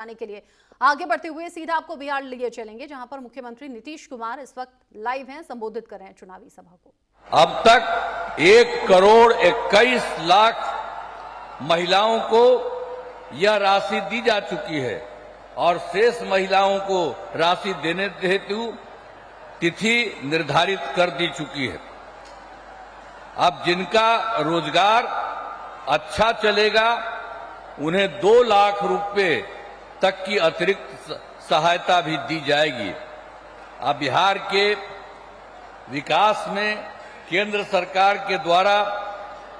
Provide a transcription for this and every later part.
आने के लिए आगे बढ़ते हुए सीधा आपको बिहार लिए चलेंगे, जहां पर मुख्यमंत्री नीतीश कुमार इस वक्त लाइव हैं, संबोधित कर रहे हैं चुनावी सभा को। अब तक 1,21,00,000 महिलाओं को यह राशि दी जा चुकी है और शेष महिलाओं को राशि देने हेतु तिथि निर्धारित कर दी चुकी है। अब जिनका रोजगार अच्छा चलेगा उन्हें 2 लाख रुपए तक की अतिरिक्त सहायता भी दी जाएगी। अब बिहार के विकास में केंद्र सरकार के द्वारा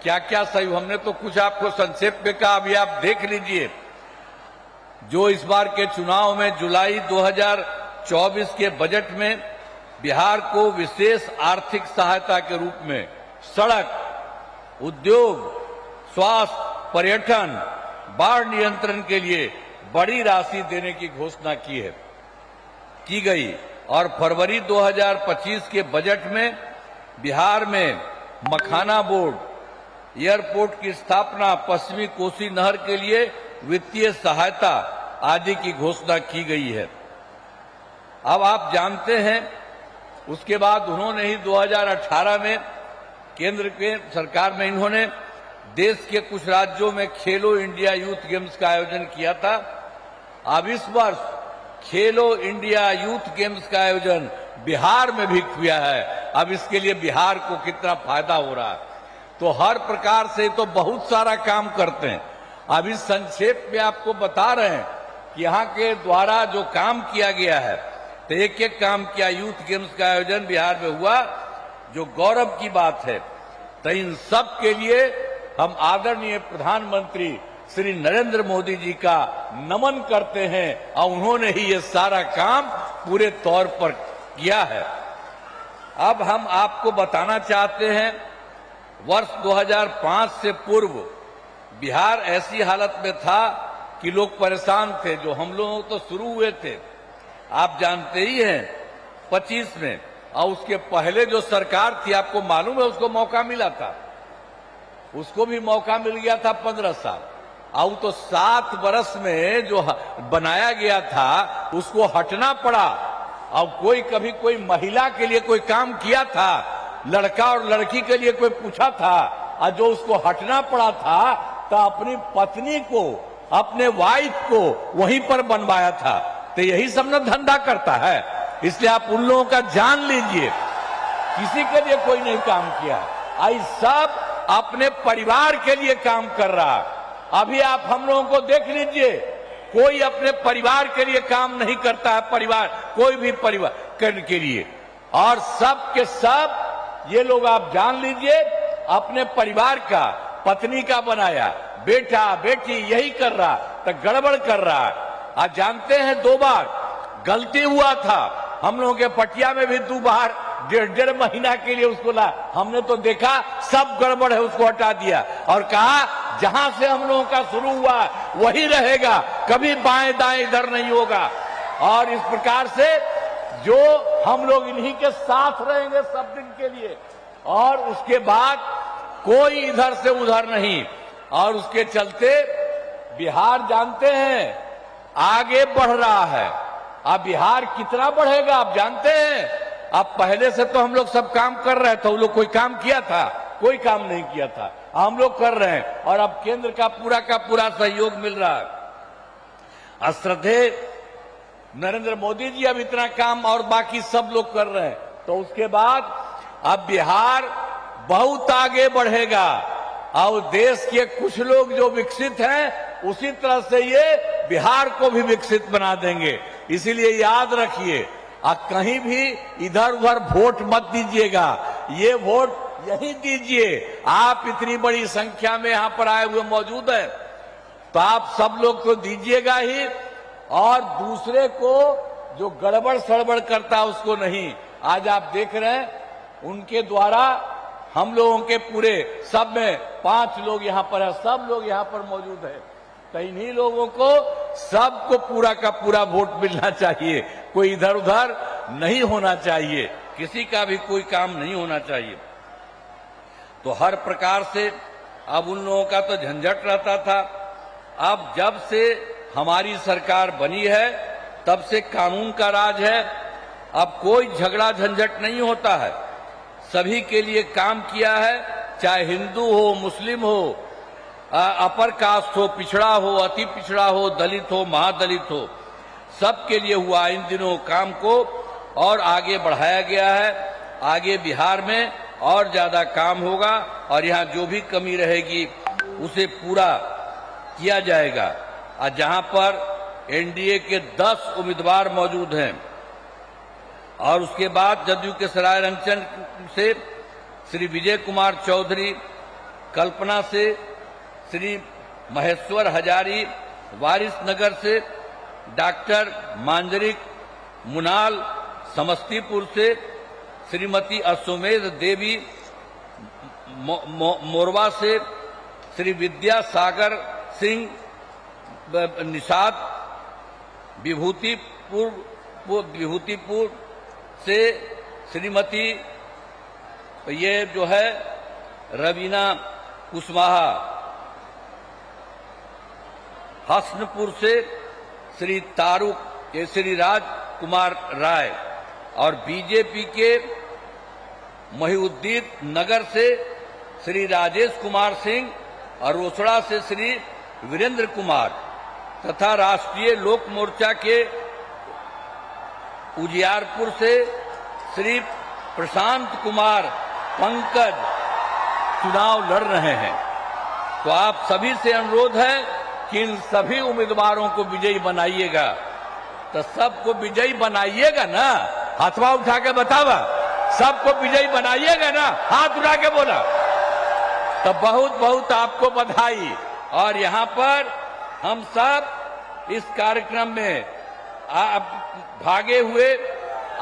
क्या क्या सहयोग, हमने तो कुछ आपको संक्षेप में कहा, अभी आप देख लीजिए। जो इस बार के चुनाव में जुलाई 2024 के बजट में बिहार को विशेष आर्थिक सहायता के रूप में सड़क, उद्योग, स्वास्थ्य, पर्यटन, बाढ़ नियंत्रण के लिए बड़ी राशि देने की घोषणा की गई और फरवरी 2025 के बजट में बिहार में मखाना बोर्ड, एयरपोर्ट की स्थापना, पश्चिमी कोसी नहर के लिए वित्तीय सहायता आदि की घोषणा की गई है। अब आप जानते हैं उसके बाद उन्होंने ही 2018 में केंद्र के सरकार में इन्होंने देश के कुछ राज्यों में खेलो इंडिया यूथ गेम्स का आयोजन किया था। अब इस वर्ष खेलो इंडिया यूथ गेम्स का आयोजन बिहार में भी किया है। अब इसके लिए बिहार को कितना फायदा हो रहा है, तो हर प्रकार से तो बहुत सारा काम करते हैं। अब इस संक्षेप में आपको बता रहे हैं कि यहाँ के द्वारा जो काम किया गया है, तो एक एक काम किया। यूथ गेम्स का आयोजन बिहार में हुआ, जो गौरव की बात है। तो इन सब के लिए हम आदरणीय प्रधानमंत्री श्री नरेंद्र मोदी जी का नमन करते हैं और उन्होंने ही ये सारा काम पूरे तौर पर किया है। अब हम आपको बताना चाहते हैं, वर्ष 2005 से पूर्व बिहार ऐसी हालत में था कि लोग परेशान थे। जो हम लोग तो शुरू हुए थे, आप जानते ही हैं, 25 में, और उसके पहले जो सरकार थी, आपको मालूम है, उसको मौका मिला था, उसको भी मौका मिल गया था 15 साल। और तो 7 वर्ष में जो बनाया गया था उसको हटना पड़ा। अब कभी कोई महिला के लिए कोई काम किया था, लड़का और लड़की के लिए कोई पूछा था, और जो उसको हटना पड़ा था तो अपनी पत्नी को, अपने वाइफ को वहीं पर बनवाया था। तो यही सब ना धंधा करता है। इसलिए आप उन लोगों का जान लीजिए, किसी के लिए कोई नहीं काम किया, आई सब अपने परिवार के लिए काम कर रहा है। अभी आप हम लोगों को देख लीजिए, कोई अपने परिवार के लिए काम नहीं करता है, परिवार, कोई भी परिवार करने के लिए, और सब के सब ये लोग आप जान लीजिए अपने परिवार का, पत्नी का बनाया, बेटा बेटी यही कर रहा, तो गड़बड़ कर रहा है। आज जानते हैं 2 बार गलती हुआ था, हम लोगों के पटिया में भी 2 बार 1.5 महीना के लिए उसको ला, हमने तो देखा सब गड़बड़ है, उसको हटा दिया और कहा जहां से हम लोगों का शुरू हुआ वही रहेगा, कभी बाएं दाएं इधर नहीं होगा। और इस प्रकार से जो हम लोग इन्हीं के साथ रहेंगे सब दिन के लिए, और उसके बाद कोई इधर से उधर नहीं। और उसके चलते बिहार जानते हैं आगे बढ़ रहा है। अब बिहार कितना बढ़ेगा आप जानते हैं। अब पहले से तो हम लोग सब काम कर रहे थे, वो लोग कोई काम किया था? कोई काम नहीं किया था, हम लोग कर रहे हैं, और अब केंद्र का पूरा सहयोग मिल रहा है। श्रद्धेय नरेंद्र मोदी जी अब इतना काम और बाकी सब लोग कर रहे हैं, तो उसके बाद अब बिहार बहुत आगे बढ़ेगा। और देश के कुछ लोग जो विकसित हैं, उसी तरह से ये बिहार को भी विकसित बना देंगे। इसीलिए याद रखिए, कहीं भी इधर उधर वोट मत दीजिएगा, ये वोट यही दीजिए। आप इतनी बड़ी संख्या में यहां पर आए हुए मौजूद हैं, तो आप सब लोग तो दीजिएगा ही, और दूसरे को जो गड़बड़ सड़बड़ करता उसको नहीं। आज आप देख रहे हैं उनके द्वारा हम लोगों के पूरे सब में 5 लोग यहां पर है, सब लोग यहां पर मौजूद है, तो इन्हीं लोगों को सबको पूरा का पूरा वोट मिलना चाहिए। कोई इधर उधर नहीं होना चाहिए, किसी का भी कोई काम नहीं होना चाहिए। तो हर प्रकार से अब उन लोगों का तो झंझट रहता था। अब जब से हमारी सरकार बनी है तब से कानून का राज है। अब कोई झगड़ा झंझट नहीं होता है, सभी के लिए काम किया है, चाहे हिंदू हो, मुस्लिम हो, अपर कास्ट हो, पिछड़ा हो, अति पिछड़ा हो, दलित हो, महादलित हो, सबके लिए हुआ इन दिनों काम को और आगे बढ़ाया गया है। आगे बिहार में और ज्यादा काम होगा और यहाँ जो भी कमी रहेगी उसे पूरा किया जाएगा। और जहां पर एनडीए के 10 उम्मीदवार मौजूद हैं और उसके बाद जदयू के सरायरंजन से श्री विजय कुमार चौधरी, कल्पना से श्री महेश्वर हजारी, वारिसनगर से डॉक्टर मांजरिक, मुनाल समस्तीपुर से श्रीमती अश्वमेध देवी, मोरवा से श्री विद्यासागर सिंह, निषाद, विभूतिपुर से श्रीमती ये जो है रवीना कुशवाहा, हसनपुर से श्री तारुक श्री राज कुमार राय और बीजेपी के महिउद्दीन नगर से श्री राजेश कुमार सिंह और रोसड़ा से श्री वीरेंद्र कुमार तथा राष्ट्रीय लोक मोर्चा के उजियारपुर से श्री प्रशांत कुमार पंकज चुनाव लड़ रहे हैं। तो आप सभी से अनुरोध है कि इन सभी उम्मीदवारों को विजयी बनाइएगा। तो सबको विजयी बनाइएगा ना? हाथवा उठा के बतावा, सबको विजयी बनाइएगा ना? हाथ उठा के बोला। तो बहुत बहुत आपको बधाई। और यहाँ पर हम सब इस कार्यक्रम में भागे हुए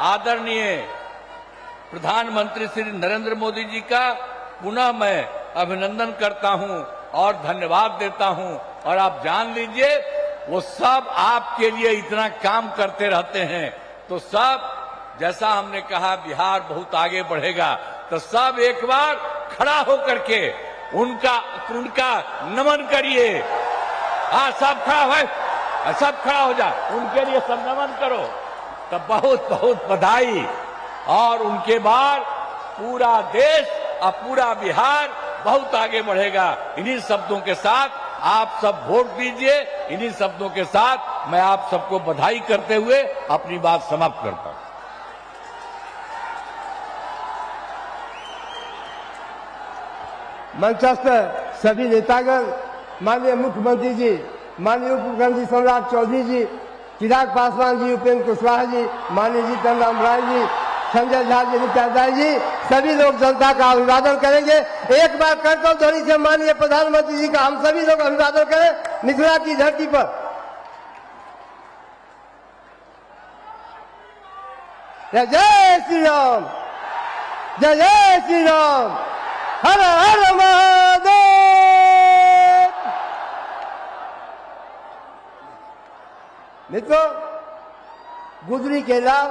आदरणीय प्रधानमंत्री श्री नरेंद्र मोदी जी का पुनः मैं अभिनंदन करता हूं और धन्यवाद देता हूं। और आप जान लीजिए वो सब आपके लिए इतना काम करते रहते हैं। तो सब, जैसा हमने कहा बिहार बहुत आगे बढ़ेगा, तो सब एक बार खड़ा होकर के उनका नमन करिए। हाँ, सब खड़ा है, सब खड़ा हो जा, उनके लिए सब नमन करो। तो बहुत बहुत बधाई। और उनके बाद पूरा देश और पूरा बिहार बहुत आगे बढ़ेगा। इन्हीं शब्दों के साथ आप सब वोट दीजिए। इन्हीं शब्दों के साथ मैं आप सबको बधाई करते हुए अपनी बात समाप्त करता हूं। मंचस्थ सभी नेतागण, माननीय मुख्यमंत्री जी, माननीय उप मुख्यमंत्री सम्राट चौधरी जी, चिराग पासवान जी, उपेंद्र कुशवाहा जी, माननीय जीतन राम राय जी, संजय झा जी, नित्यानंद जी, सभी लोग जनता का अभिवादन करेंगे। एक बार करतल ध्वनि से माननीय प्रधानमंत्री जी का हम सभी लोग अभिवादन करें मिथिला की धरती पर। जय जय श्री राम, जय जय श्री राम, हर हर महादेव। मित्रों, गुजरी के लाल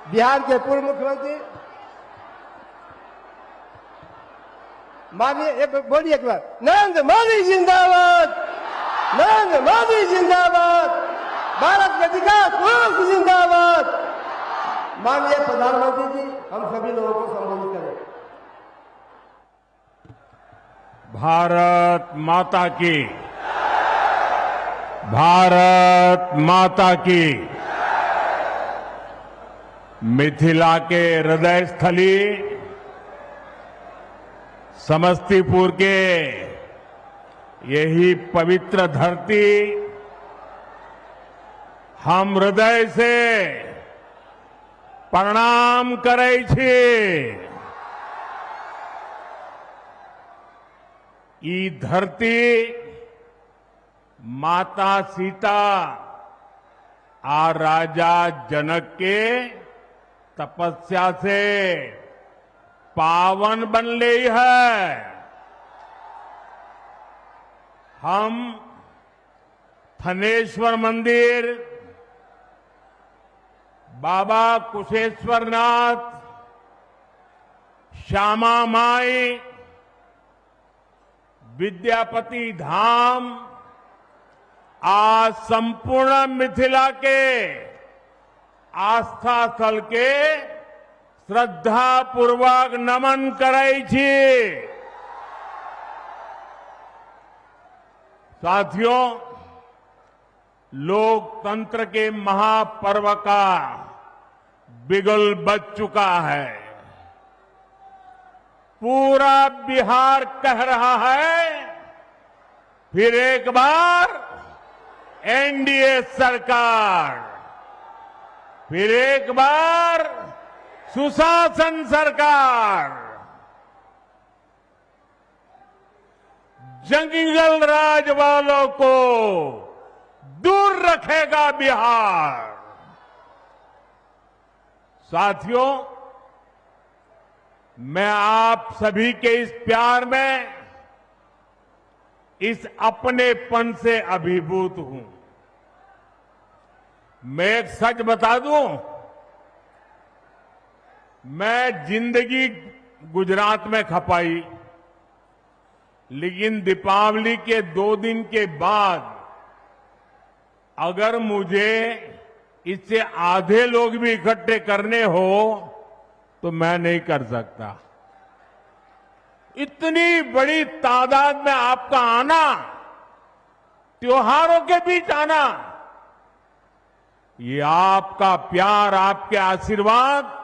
बिहार के पूर्व मुख्यमंत्री माननीय, बोलिए एक बार, नरेंद्र मोदी जिंदाबाद, नरेंद्र मोदी जिंदाबाद, भारत के विकास पुरुष जिंदाबाद। माननीय प्रधानमंत्री जी, हम सभी लोगों को संबोधित करें। भारत माता की, भारत माता की। मिथिला के हृदय स्थली समस्तीपुर के यही पवित्र धरती हम हृदय से प्रणाम करै छी। ई धरती माता सीता आ राजा जनक के तपस्या से पावन बनले है। हम थनेश्वर मंदिर, बाबा कुशेश्वरनाथ, श्यामा माई, विद्यापति धाम, आज संपूर्ण मिथिला के आस्था स्थल के श्रद्धा पूर्वक नमन करै छी। साथियों, लोकतंत्र के महापर्व का बिगुल बज चुका है। पूरा बिहार कह रहा है, फिर एक बार एनडीए सरकार, फिर एक बार सुशासन सरकार। जंगल राज वालों को दूर रखेगा बिहार। साथियों, मैं आप सभी के इस प्यार में, इस अपनेपन से अभिभूत हूं। मैं एक सच बता दूं, मैं जिंदगी गुजरात में खपाई, लेकिन दीपावली के 2 दिन के बाद अगर मुझे इससे आधे लोग भी इकट्ठे करने हो तो मैं नहीं कर सकता। इतनी बड़ी तादाद में आपका आना, त्योहारों के बीच आना, ये आपका प्यार, आपके आशीर्वाद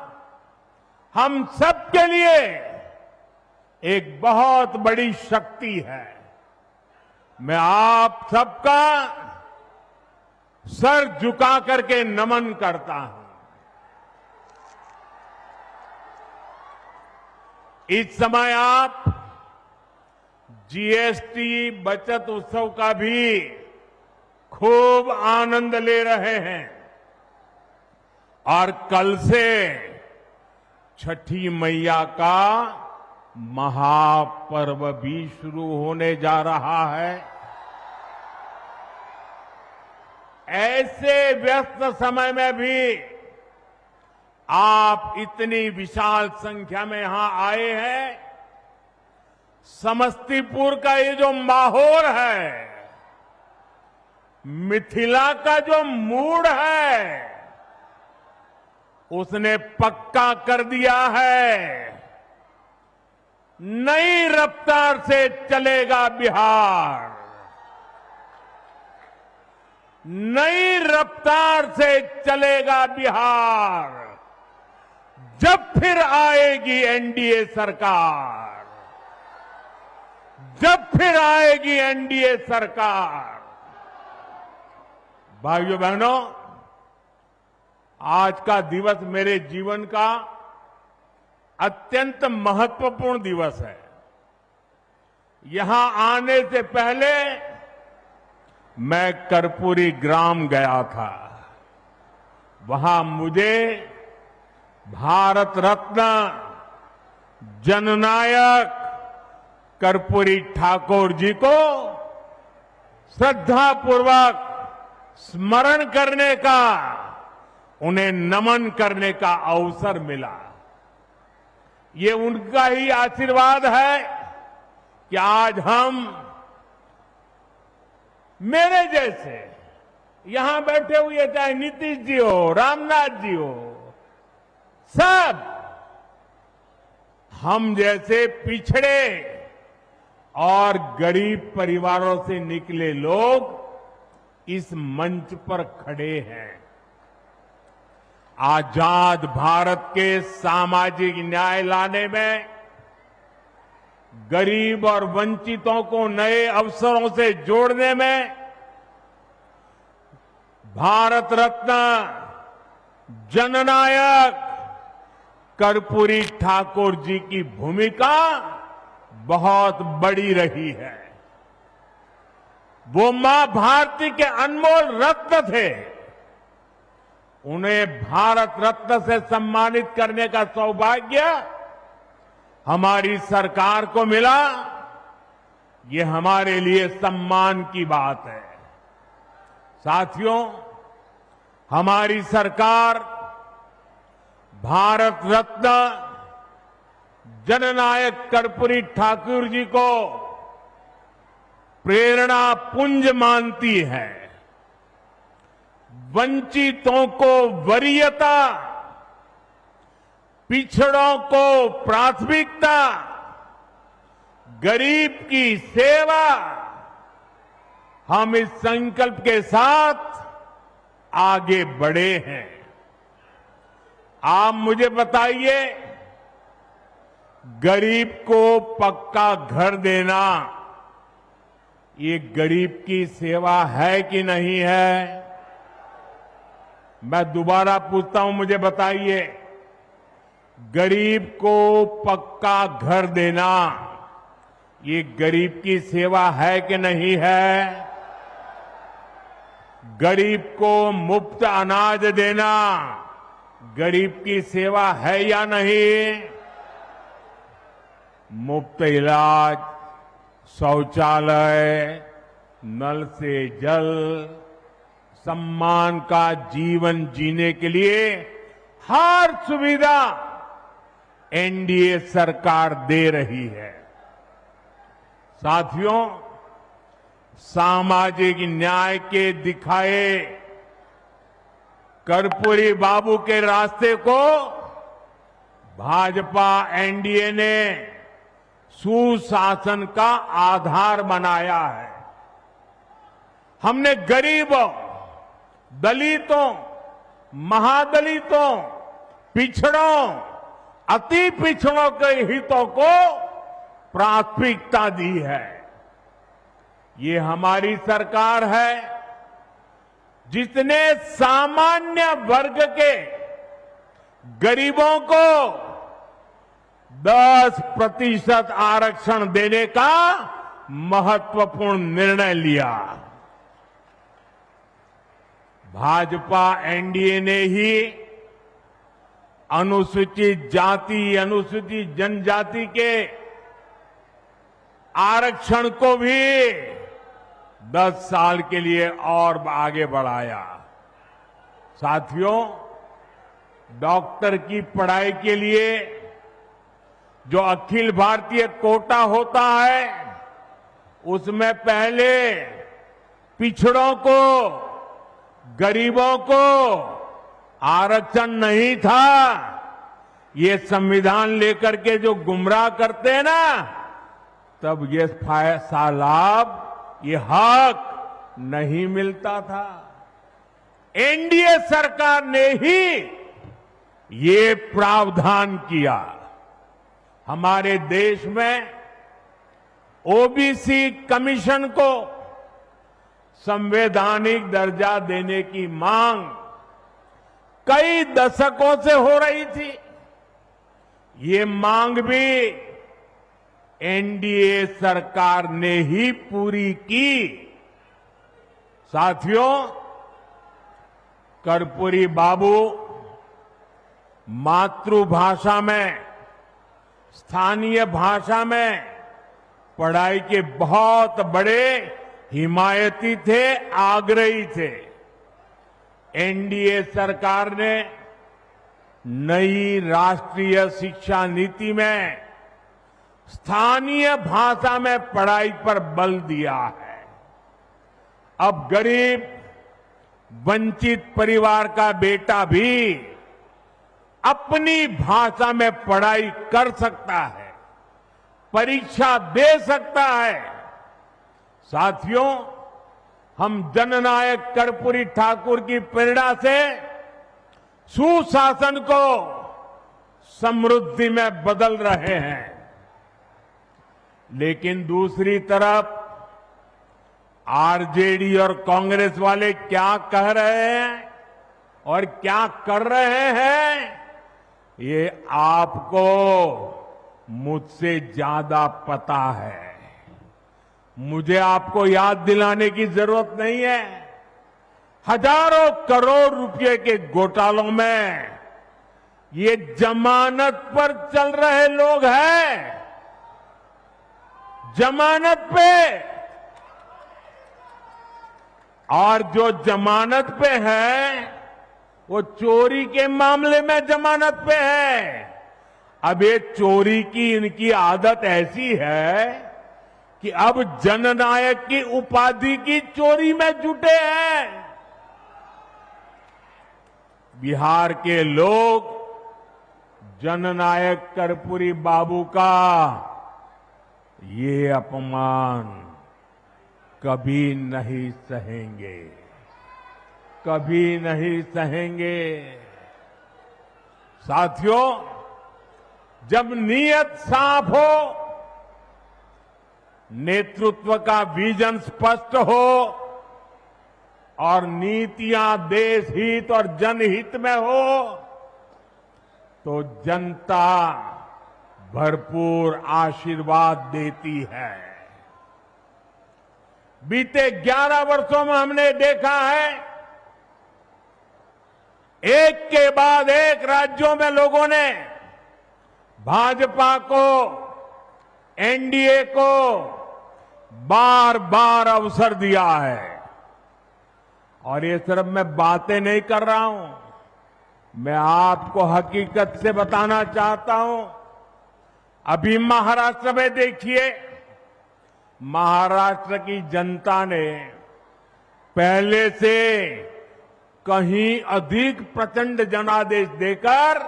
हम सबके लिए एक बहुत बड़ी शक्ति है। मैं आप सबका सर झुका करके नमन करता हूं। इस समय आप जीएसटी बचत उत्सव का भी खूब आनंद ले रहे हैं और कल से छठी मैया का महापर्व भी शुरू होने जा रहा है। ऐसे व्यस्त समय में भी आप इतनी विशाल संख्या में यहां आए हैं। समस्तीपुर का ये जो माहौल है, मिथिला का जो मूड है, उसने पक्का कर दिया है, नई रफ्तार से चलेगा बिहार, नई रफ्तार से चलेगा बिहार। जब फिर आएगी एनडीए सरकार, जब फिर आएगी एनडीए सरकार। भाइयों बहनों, आज का दिवस मेरे जीवन का अत्यंत महत्वपूर्ण दिवस है। यहां आने से पहले मैं कर्पूरी ग्राम गया था। वहां मुझे भारत रत्न जननायक कर्पूरी ठाकुर जी को श्रद्धापूर्वक स्मरण करने का, उन्हें नमन करने का अवसर मिला। ये उनका ही आशीर्वाद है कि आज हम, मेरे जैसे यहां बैठे हुए, चाहे नीतीश जी हो, रामनाथ जी हो, सब हम जैसे पिछड़े और गरीब परिवारों से निकले लोग इस मंच पर खड़े हैं। आजाद भारत के सामाजिक न्याय लाने में, गरीब और वंचितों को नए अवसरों से जोड़ने में भारत रत्न जननायक कर्पूरी ठाकुर जी की भूमिका बहुत बड़ी रही है। वो मां भारती के अनमोल रत्न थे। उन्हें भारत रत्न से सम्मानित करने का सौभाग्य हमारी सरकार को मिला। ये हमारे लिए सम्मान की बात है। साथियों, हमारी सरकार भारत रत्न जननायक कर्पूरी ठाकुर जी को प्रेरणा पुंज मानती है। वंचितों को वरीयता, पिछड़ों को प्राथमिकता, गरीब की सेवा, हम इस संकल्प के साथ आगे बढ़े हैं। आप मुझे बताइए, गरीब को पक्का घर देना ये गरीब की सेवा है कि नहीं है? मैं दोबारा पूछता हूं, मुझे बताइए, गरीब को पक्का घर देना ये गरीब की सेवा है कि नहीं है? गरीब को मुफ्त अनाज देना गरीब की सेवा है या नहीं? मुफ्त इलाज, शौचालय, नल से जल, सम्मान का जीवन जीने के लिए हर सुविधा एनडीए सरकार दे रही है। साथियों, सामाजिक न्याय के दिखाए कर्पूरी बाबू के रास्ते को भाजपा एनडीए ने सुशासन का आधार बनाया है। हमने गरीबों, दलितों, महादलितों, पिछड़ों, अति पिछड़ों के हितों को प्राथमिकता दी है। ये हमारी सरकार है जिसने सामान्य वर्ग के गरीबों को 10% आरक्षण देने का महत्वपूर्ण निर्णय लिया। भाजपा एनडीए ने ही अनुसूचित जाति, अनुसूचित जनजाति के आरक्षण को भी 10 साल के लिए और आगे बढ़ाया। साथियों, डॉक्टर की पढ़ाई के लिए जो अखिल भारतीय कोटा होता है, उसमें पहले पिछड़ों को, गरीबों को आरक्षण नहीं था। ये संविधान लेकर के जो गुमराह करते हैं ना, तब ये लाभ, ये हक नहीं मिलता था। एनडीए सरकार ने ही ये प्रावधान किया। हमारे देश में ओबीसी कमीशन को संवैधानिक दर्जा देने की मांग कई दशकों से हो रही थी। ये मांग भी एनडीए सरकार ने ही पूरी की। साथियों, कर्पूरी बाबू मातृभाषा में, स्थानीय भाषा में पढ़ाई के बहुत बड़े हिमायती थे, आग्रही थे। एनडीए सरकार ने नई राष्ट्रीय शिक्षा नीति में स्थानीय भाषा में पढ़ाई पर बल दिया है। अब गरीब, वंचित परिवार का बेटा भी अपनी भाषा में पढ़ाई कर सकता है, परीक्षा दे सकता है। साथियों, हम जननायक कर्पूरी ठाकुर की प्रेरणा से सुशासन को समृद्धि में बदल रहे हैं। लेकिन दूसरी तरफ आरजेडी और कांग्रेस वाले क्या कह रहे हैं और क्या कर रहे हैं, ये आपको मुझसे ज्यादा पता है। मुझे आपको याद दिलाने की जरूरत नहीं है। हजारों करोड़ रुपए के घोटालों में ये जमानत पर चल रहे लोग हैं, जमानत पे। और जो जमानत पे है वो चोरी के मामले में जमानत पे है। अब ये चोरी की इनकी आदत ऐसी है कि अब जननायक की उपाधि की चोरी में जुटे हैं। बिहार के लोग जननायक कर्पूरी बाबू का ये अपमान कभी नहीं सहेंगे, कभी नहीं सहेंगे। साथियों, जब नीयत साफ हो, नेतृत्व का विजन स्पष्ट हो और नीतियां देश हित और जनहित में हो, तो जनता भरपूर आशीर्वाद देती है। बीते 11 वर्षों में हमने देखा है, एक के बाद एक राज्यों में लोगों ने भाजपा को, एनडीए को बार बार अवसर दिया है। और ये सिर्फ मैं बातें नहीं कर रहा हूं, मैं आपको हकीकत से बताना चाहता हूं। अभी महाराष्ट्र में देखिए, महाराष्ट्र की जनता ने पहले से कहीं अधिक प्रचंड जनादेश देकर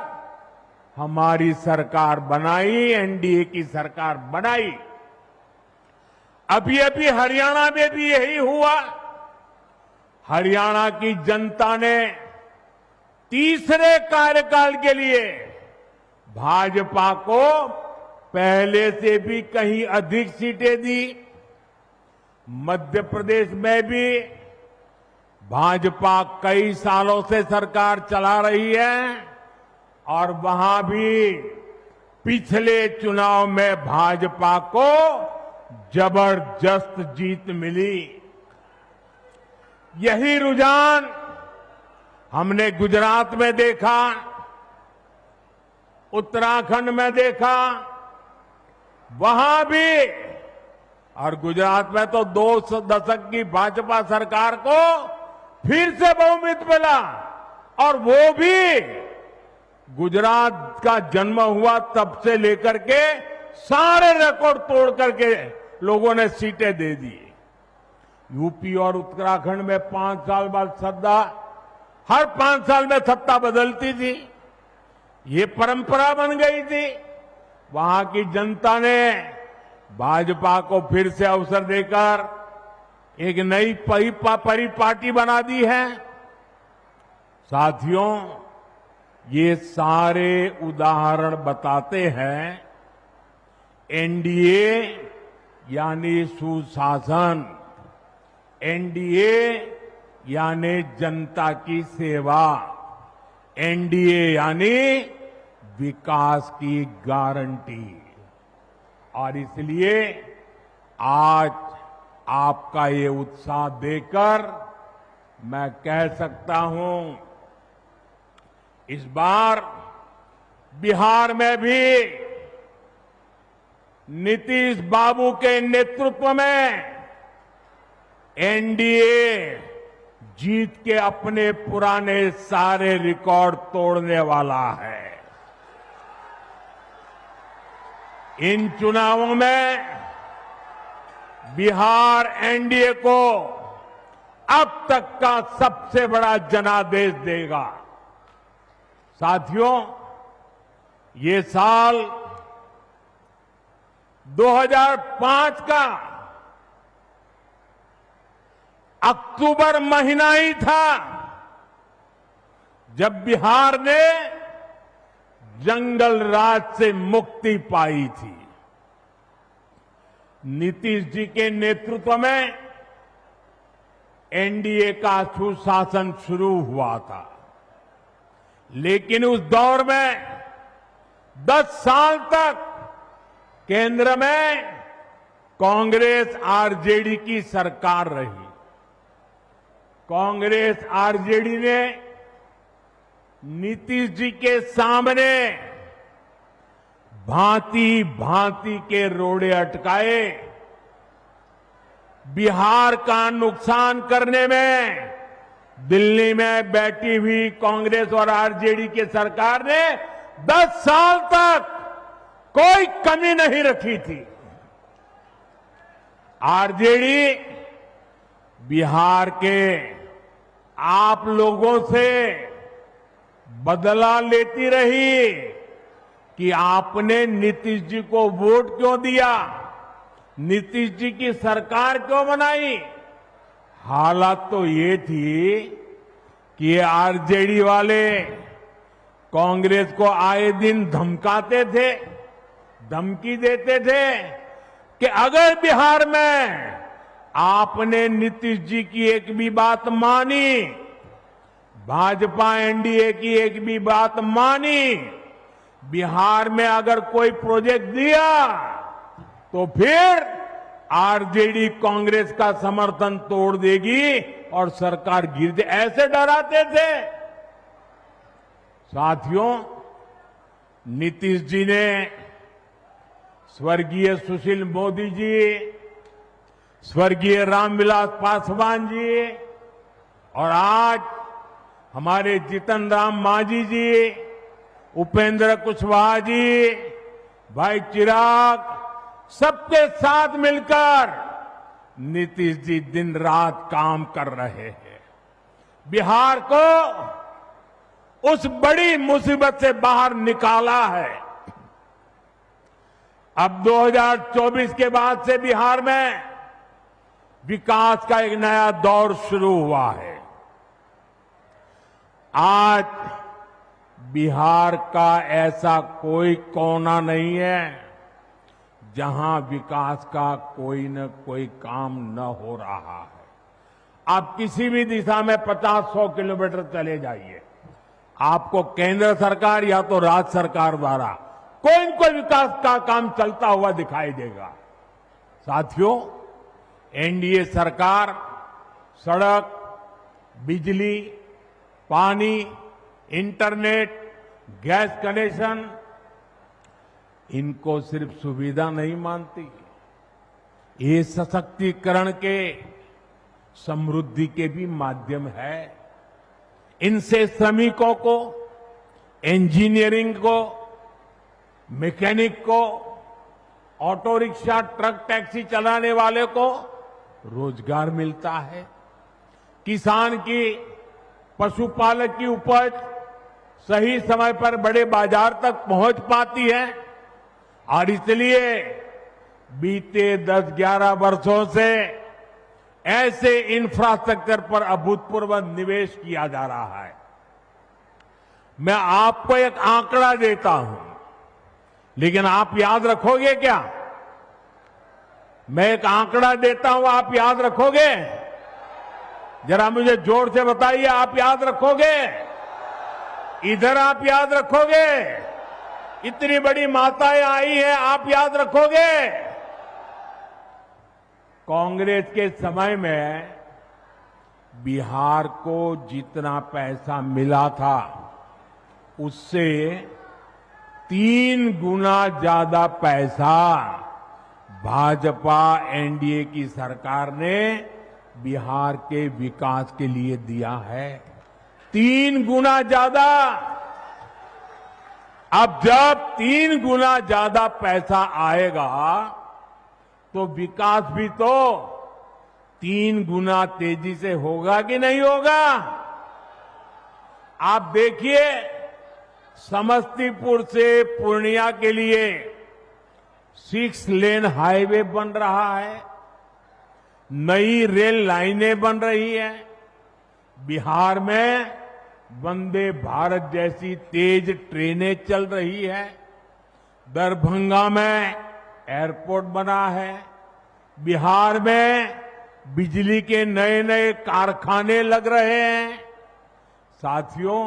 हमारी सरकार बनाई, एनडीए की सरकार बनाई। अभी अभी हरियाणा में भी यही हुआ। हरियाणा की जनता ने तीसरे कार्यकाल के लिए भाजपा को पहले से भी कहीं अधिक सीटें दी। मध्य प्रदेश में भी भाजपा कई सालों से सरकार चला रही है और वहां भी पिछले चुनाव में भाजपा को जबरदस्त जीत मिली। यही रुझान हमने गुजरात में देखा, उत्तराखंड में देखा, वहां भी। और गुजरात में तो 2 दशक की भाजपा सरकार को फिर से बहुमत मिला, और वो भी गुजरात का जन्म हुआ तब से लेकर के सारे रिकॉर्ड तोड़ करके लोगों ने सीटें दे दी। यूपी और उत्तराखंड में 5 साल बाद सत्ता, हर 5 साल में सत्ता बदलती थी, ये परंपरा बन गई थी। वहां की जनता ने भाजपा को फिर से अवसर देकर एक नई परिपाटी बना दी है। साथियों, ये सारे उदाहरण बताते हैं एनडीए यानी सुशासन, एनडीए यानी जनता की सेवा, एनडीए यानी विकास की गारंटी। और इसलिए आज आपका ये उत्साह देखकर मैं कह सकता हूं, इस बार बिहार में भी नीतीश बाबू के नेतृत्व में एनडीए जीत के अपने पुराने सारे रिकॉर्ड तोड़ने वाला है। इन चुनावों में बिहार एनडीए को अब तक का सबसे बड़ा जनादेश देगा। साथियों, ये साल 2005 का अक्टूबर महीना ही था जब बिहार ने जंगल राज से मुक्ति पाई थी। नीतीश जी के नेतृत्व में एनडीए का सुशासन शुरू हुआ था, लेकिन उस दौर में 10 साल तक केंद्र में कांग्रेस आरजेडी की सरकार रही। कांग्रेस आरजेडी ने नीतीश जी के सामने भांति भांति के रोड़े अटकाए। बिहार का नुकसान करने में दिल्ली में बैठी हुई कांग्रेस और आरजेडी की सरकार ने 10 साल तक कोई कमी नहीं रखी थी। आरजेडी बिहार के आप लोगों से बदला लेती रही कि आपने नीतीश जी को वोट क्यों दिया, नीतीश जी की सरकार क्यों बनाई। हालात तो ये थी कि ये आरजेडी वाले कांग्रेस को आए दिन धमकाते थे, धमकी देते थे कि अगर बिहार में आपने नीतीश जी की एक भी बात मानी, भाजपा एनडीए की एक भी बात मानी, बिहार में अगर कोई प्रोजेक्ट दिया तो फिर आरजेडी कांग्रेस का समर्थन तोड़ देगी और सरकार गिर जाए, ऐसे डराते थे। साथियों, नीतीश जी ने स्वर्गीय सुशील मोदी जी, स्वर्गीय रामविलास पासवान जी और आज हमारे जीतन राम मांझी जी, उपेंद्र कुशवाहा जी, भाई चिराग, सबके साथ मिलकर नीतीश जी दिन रात काम कर रहे हैं। बिहार को उस बड़ी मुसीबत से बाहर निकाला है। अब 2024 के बाद से बिहार में विकास का एक नया दौर शुरू हुआ है। आज बिहार का ऐसा कोई कोना नहीं है जहां विकास का कोई न कोई काम न हो रहा है। आप किसी भी दिशा में 50-100 किलोमीटर चले जाइए, आपको केंद्र सरकार या तो राज्य सरकार द्वारा कोई न कोई विकास का काम चलता हुआ दिखाई देगा। साथियों, एनडीए सरकार सड़क, बिजली, पानी, इंटरनेट, गैस कनेक्शन, इनको सिर्फ सुविधा नहीं मानती, ये सशक्तिकरण के, समृद्धि के भी माध्यम है। इनसे श्रमिकों को, इंजीनियरिंग को, मैकेनिक को, ऑटो रिक्शा, ट्रक, टैक्सी चलाने वाले को रोजगार मिलता है। किसान की, पशुपालक की उपज सही समय पर बड़े बाजार तक पहुंच पाती है और इसलिए बीते 10-11 वर्षों से ऐसे इंफ्रास्ट्रक्चर पर अभूतपूर्व निवेश किया जा रहा है। मैं आपको एक आंकड़ा देता हूं, लेकिन आप याद रखोगे क्या? मैं एक आंकड़ा देता हूं, आप याद रखोगे? जरा मुझे जोर से बताइए, आप याद रखोगे? इधर आप याद रखोगे? इतनी बड़ी माताएं आई हैं, आप याद रखोगे? कांग्रेस के समय में बिहार को जितना पैसा मिला था उससे 3 गुना ज्यादा पैसा भाजपा एनडीए की सरकार ने बिहार के विकास के लिए दिया है। 3 गुना ज्यादा। अब जब 3 गुना ज्यादा पैसा आएगा तो विकास भी तो 3 गुना तेजी से होगा कि नहीं होगा? आप देखिए, समस्तीपुर से पूर्णिया के लिए 6 लेन हाईवे बन रहा है, नई रेल लाइनें बन रही हैं, बिहार में वंदे भारत जैसी तेज ट्रेनें चल रही है, दरभंगा में एयरपोर्ट बना है, बिहार में बिजली के नए नए कारखाने लग रहे हैं। साथियों,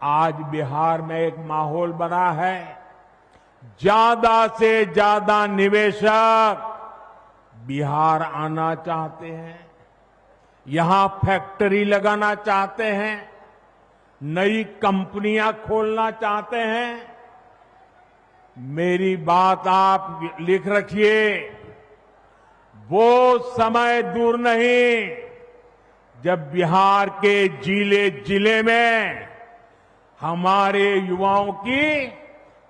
आज बिहार में एक माहौल बना है, ज्यादा से ज्यादा निवेशक बिहार आना चाहते हैं, यहां फैक्ट्री लगाना चाहते हैं, नई कंपनियां खोलना चाहते हैं। मेरी बात आप लिख रखिए, वो समय दूर नहीं जब बिहार के जिले जिले में हमारे युवाओं की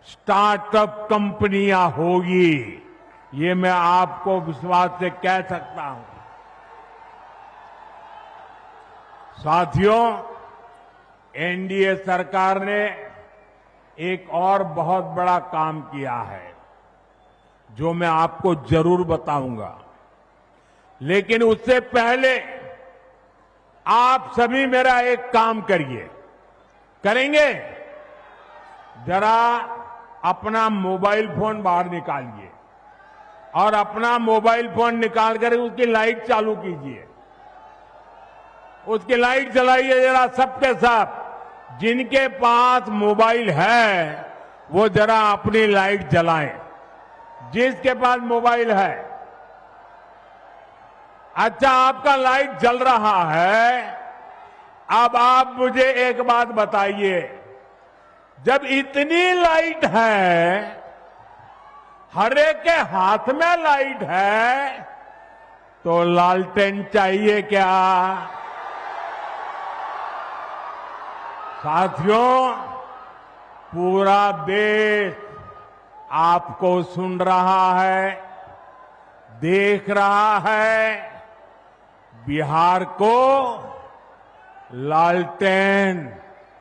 स्टार्टअप कंपनियां होगी। ये मैं आपको विश्वास से कह सकता हूं। साथियों, एनडीए सरकार ने एक और बहुत बड़ा काम किया है जो मैं आपको जरूर बताऊंगा, लेकिन उससे पहले आप सभी मेरा एक काम करेंगे? जरा अपना मोबाइल फोन बाहर निकालिए और अपना मोबाइल फोन निकालकर उसकी लाइट चालू कीजिए, उसकी लाइट जलाइए जरा सबके सब। जिनके पास मोबाइल है वो जरा अपनी लाइट जलाएं, जिसके पास मोबाइल है। अच्छा, आपका लाइट जल रहा है। अब आप मुझे एक बात बताइए, जब इतनी लाइट है, हर एक के हाथ में लाइट है, तो लालटेन चाहिए क्या? साथियों, पूरा देश आपको सुन रहा है, देख रहा है। बिहार को लालटेन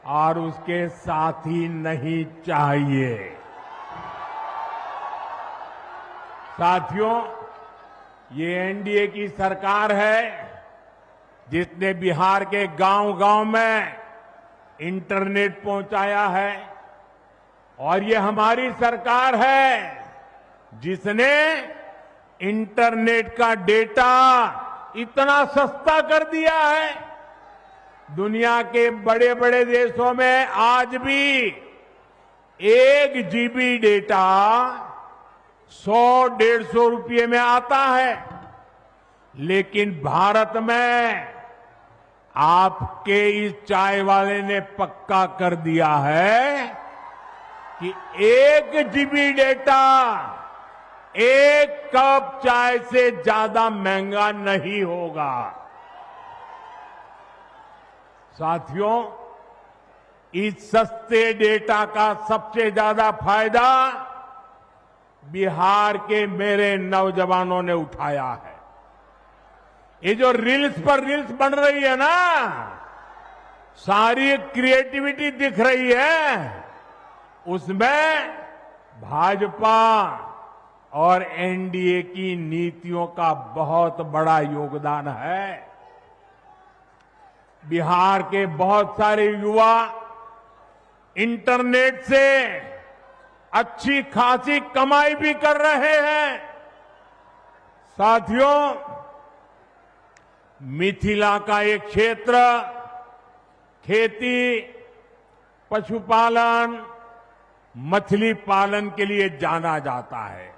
और उसके साथी नहीं चाहिए। साथियों, ये एनडीए की सरकार है जिसने बिहार के गांव-गांव में इंटरनेट पहुंचाया है, और ये हमारी सरकार है जिसने इंटरनेट का डेटा इतना सस्ता कर दिया है। दुनिया के बड़े बड़े देशों में आज भी 1 GB डेटा 100-150 रुपये में आता है, लेकिन भारत में आपके इस चाय वाले ने पक्का कर दिया है कि 1 GB डेटा 1 कप चाय से ज्यादा महंगा नहीं होगा। साथियों, इस सस्ते डेटा का सबसे ज्यादा फायदा बिहार के मेरे नौजवानों ने उठाया है। ये जो रील्स पर रील्स बन रही है ना, सारी क्रिएटिविटी दिख रही है, उसमें भाजपा और एनडीए की नीतियों का बहुत बड़ा योगदान है। बिहार के बहुत सारे युवा इंटरनेट से अच्छी खासी कमाई भी कर रहे हैं। साथियों, मिथिला का एक क्षेत्र खेती, पशुपालन, मछली पालन के लिए जाना जाता है।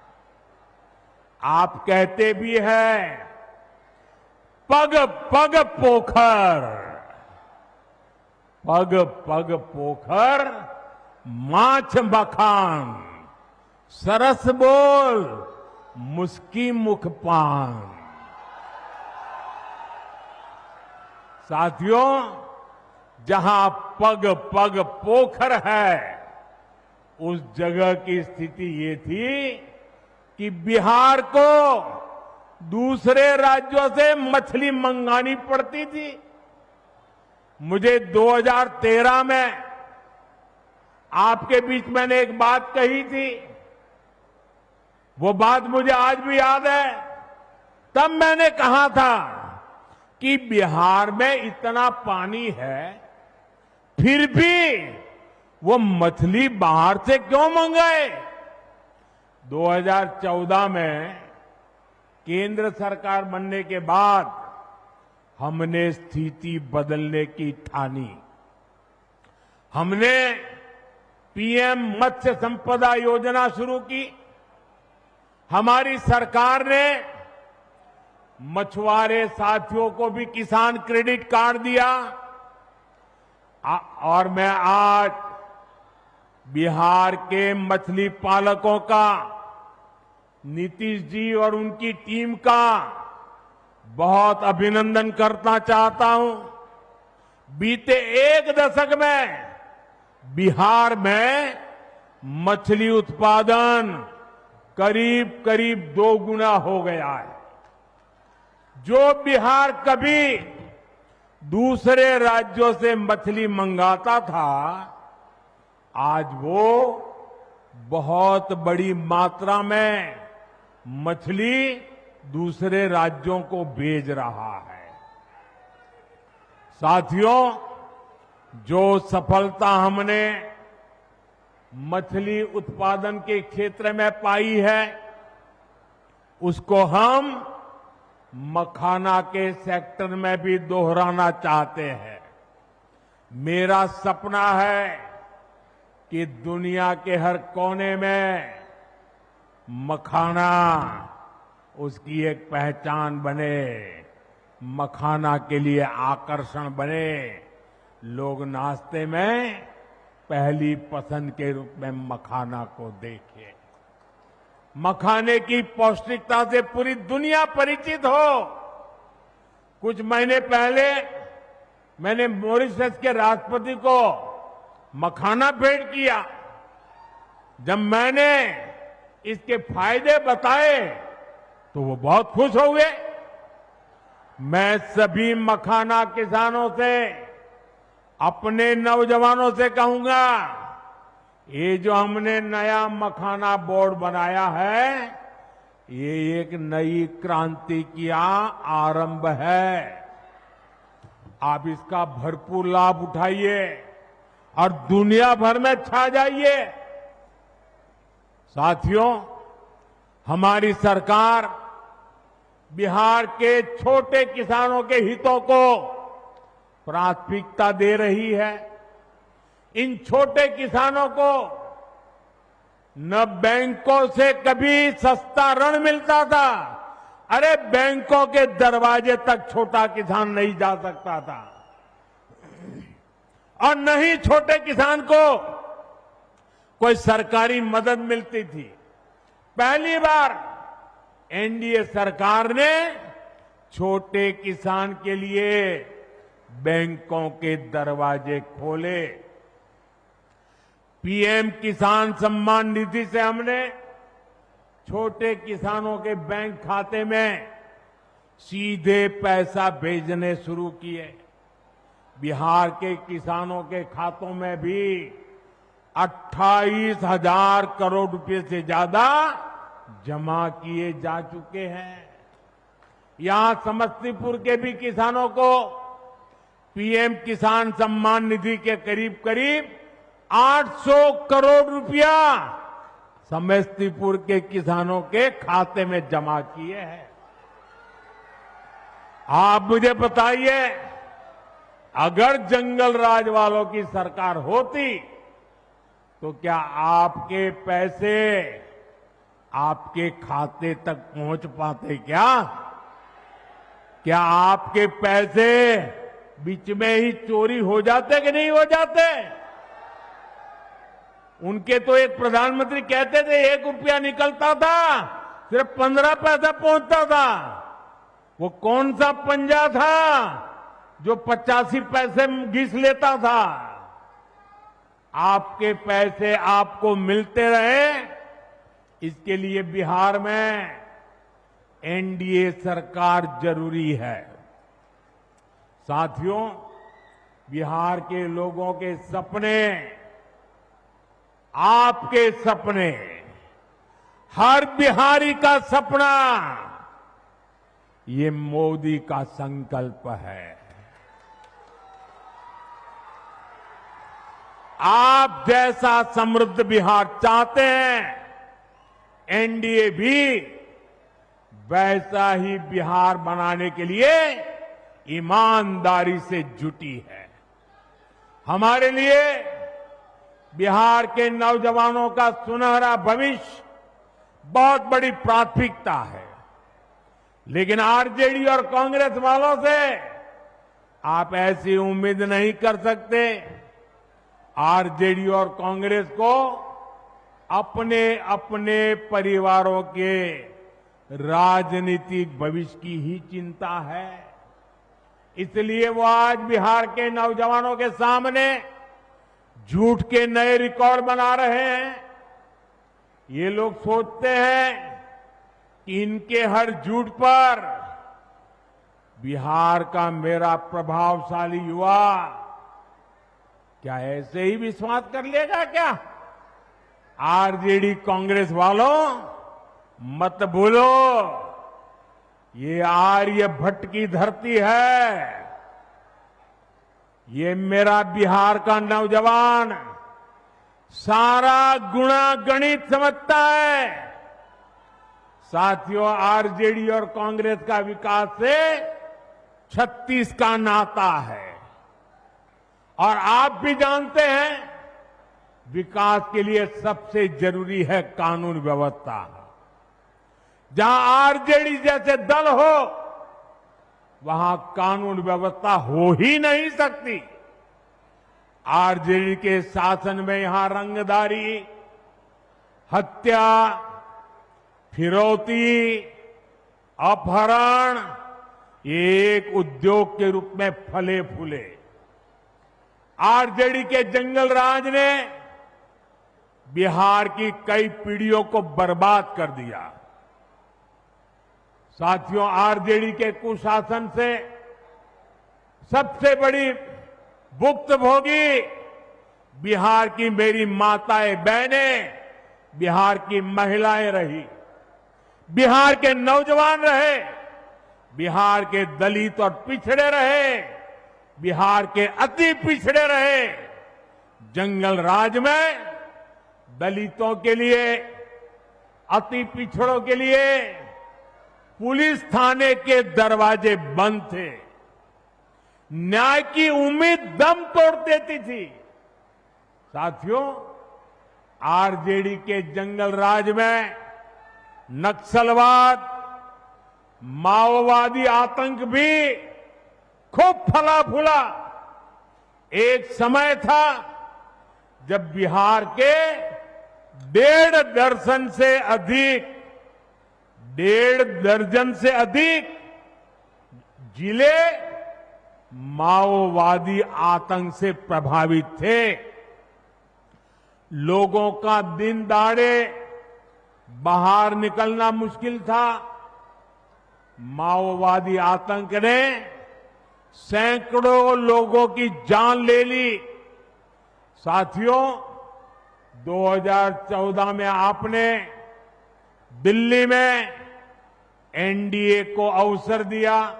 आप कहते भी हैं पग पग पोखर, पग पग पोखर माछ मखान, सरस बोल मुस्की मुख पान। साथियों, जहां पग पग पोखर है, उस जगह की स्थिति ये थी कि बिहार को दूसरे राज्यों से मछली मंगानी पड़ती थी। मुझे 2013 में आपके बीच मैंने एक बात कही थी, वो बात मुझे आज भी याद है। तब मैंने कहा था कि बिहार में इतना पानी है, फिर भी वो मछली बाहर से क्यों मंगाए। 2014 में केंद्र सरकार बनने के बाद हमने स्थिति बदलने की ठानी। हमने पीएम मत्स्य संपदा योजना शुरू की। हमारी सरकार ने मछुआरे साथियों को भी किसान क्रेडिट कार्ड दिया। और मैं आज बिहार के मछली पालकों का, नीतीश जी और उनकी टीम का बहुत अभिनंदन करना चाहता हूं। बीते 1 दशक में बिहार में मछली उत्पादन करीब करीब 2 गुना हो गया है। जो बिहार कभी दूसरे राज्यों से मछली मंगाता था, आज वो बहुत बड़ी मात्रा में मछली दूसरे राज्यों को भेज रहा है। साथियों, जो सफलता हमने मछली उत्पादन के क्षेत्र में पाई है, उसको हम मखाना के सेक्टर में भी दोहराना चाहते हैं। मेरा सपना है कि दुनिया के हर कोने में मखाना उसकी एक पहचान बने, मखाना के लिए आकर्षण बने, लोग नाश्ते में पहली पसंद के रूप में मखाना को देखें। मखाने की पौष्टिकता से पूरी दुनिया परिचित हो। कुछ महीने पहले मैंने मॉरिशस के राष्ट्रपति को मखाना भेंट किया। जब मैंने इसके फायदे बताए तो वो बहुत खुश हो गए। मैं सभी मखाना किसानों से, अपने नौजवानों से कहूंगा, ये जो हमने नया मखाना बोर्ड बनाया है, ये एक नई क्रांति की आरंभ है। आप इसका भरपूर लाभ उठाइए और दुनिया भर में छा जाइए। साथियों, हमारी सरकार बिहार के छोटे किसानों के हितों को प्राथमिकता दे रही है। इन छोटे किसानों को न बैंकों से कभी सस्ता ऋण मिलता था, अरे बैंकों के दरवाजे तक छोटा किसान नहीं जा सकता था, और न ही छोटे किसान को कोई सरकारी मदद मिलती थी। पहली बार एनडीए सरकार ने छोटे किसान के लिए बैंकों के दरवाजे खोले। पीएम किसान सम्मान निधि से हमने छोटे किसानों के बैंक खाते में सीधे पैसा भेजने शुरू किए। बिहार के किसानों के खातों में भी 28,000 करोड़ रुपए से ज्यादा जमा किए जा चुके हैं। यहां समस्तीपुर के भी किसानों को पीएम किसान सम्मान निधि के करीब करीब 800 करोड़ रुपया समस्तीपुर के किसानों के खाते में जमा किए हैं। आप मुझे बताइए, अगर जंगल राज वालों की सरकार होती तो क्या आपके पैसे आपके खाते तक पहुंच पाते? क्या आपके पैसे बीच में ही चोरी हो जाते कि नहीं हो जाते? उनके तो एक प्रधानमंत्री कहते थे 1 रुपया निकलता था, सिर्फ 15 पैसा पहुंचता था। वो कौन सा पंजा था जो 85 पैसे घिस लेता था? आपके पैसे आपको मिलते रहे, इसके लिए बिहार में एनडीए सरकार जरूरी है। साथियों, बिहार के लोगों के सपने, आपके सपने, हर बिहारी का सपना, ये मोदी का संकल्प है। आप जैसा समृद्ध बिहार चाहते हैं, एनडीए भी वैसा ही बिहार बनाने के लिए ईमानदारी से जुटी है। हमारे लिए बिहार के नौजवानों का सुनहरा भविष्य बहुत बड़ी प्राथमिकता है, लेकिन आरजेडी और कांग्रेस वालों से आप ऐसी उम्मीद नहीं कर सकते। आरजेडी और कांग्रेस को अपने अपने परिवारों के राजनीतिक भविष्य की ही चिंता है। इसलिए वो आज बिहार के नौजवानों के सामने झूठ के नए रिकॉर्ड बना रहे हैं। ये लोग सोचते हैं कि इनके हर झूठ पर बिहार का मेरा प्रभावशाली युवा क्या ऐसे ही विश्वास कर लेगा क्या? आरजेडी कांग्रेस वालों, मत भूलो, ये आर्यभट्ट की धरती है। ये मेरा बिहार का नौजवान सारा गुणा गणित समझता है। साथियों, आरजेडी और कांग्रेस का विकास से 36 का नाता है। और आप भी जानते हैं, विकास के लिए सबसे जरूरी है कानून व्यवस्था। जहां आरजेडी जैसे दल हो, वहां कानून व्यवस्था हो ही नहीं सकती। आरजेडी के शासन में यहां रंगदारी, हत्या, फिरौती, अपहरण एक उद्योग के रूप में फले फूले। आरजेडी के जंगल राज ने बिहार की कई पीढ़ियों को बर्बाद कर दिया। साथियों, आरजेडी के कुशासन से सबसे बड़ी भुक्तभोगी बिहार की मेरी माताएं बहनें, बिहार की महिलाएं रही, बिहार के नौजवान रहे, बिहार के दलित और पिछड़े रहे, बिहार के अति पिछड़े रहे। जंगल राज में दलितों के लिए, अति पिछड़ों के लिए पुलिस थाने के दरवाजे बंद थे। न्याय की उम्मीद दम तोड़ देती थी। साथियों, आरजेडी के जंगल राज में नक्सलवाद, माओवादी आतंक भी खूब फला फूला। एक समय था जब बिहार के 1.5 दर्जन से अधिक जिले माओवादी आतंक से प्रभावित थे। लोगों का दिन दहाड़े बाहर निकलना मुश्किल था। माओवादी आतंक ने सैकड़ों लोगों की जान ले ली। साथियों, 2014 में आपने दिल्ली में एनडीए को अवसर दिया।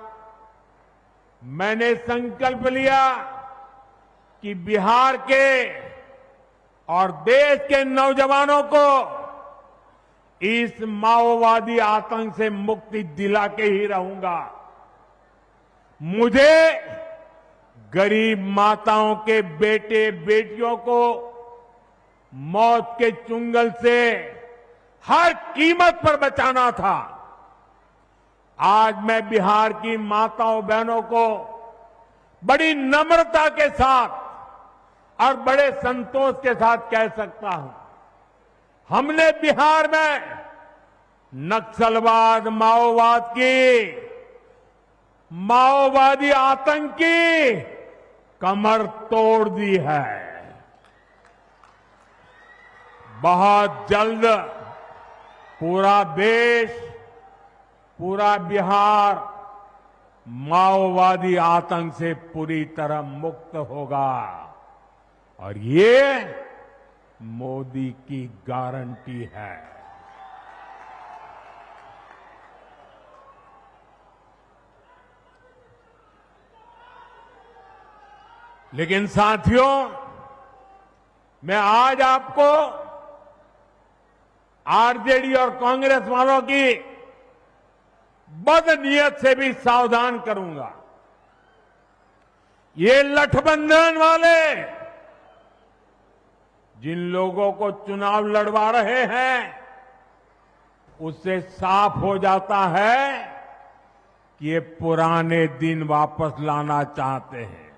मैंने संकल्प लिया कि बिहार के और देश के नौजवानों को इस माओवादी आतंक से मुक्ति दिला के ही रहूंगा। मुझे गरीब माताओं के बेटे बेटियों को मौत के चुंगल से हर कीमत पर बचाना था। आज मैं बिहार की माताओं बहनों को बड़ी नम्रता के साथ और बड़े संतोष के साथ कह सकता हूं, हमने बिहार में नक्सलवाद, माओवादी आतंक की कमर तोड़ दी है। बहुत जल्द पूरा देश, पूरा बिहार माओवादी आतंक से पूरी तरह मुक्त होगा। और ये मोदी की गारंटी है। लेकिन साथियों, मैं आज आपको आरजेडी और कांग्रेस वालों की बदनीयत से भी सावधान करूंगा। ये लठबंधन वाले जिन लोगों को चुनाव लड़वा रहे हैं, उससे साफ हो जाता है कि ये पुराने दिन वापस लाना चाहते हैं।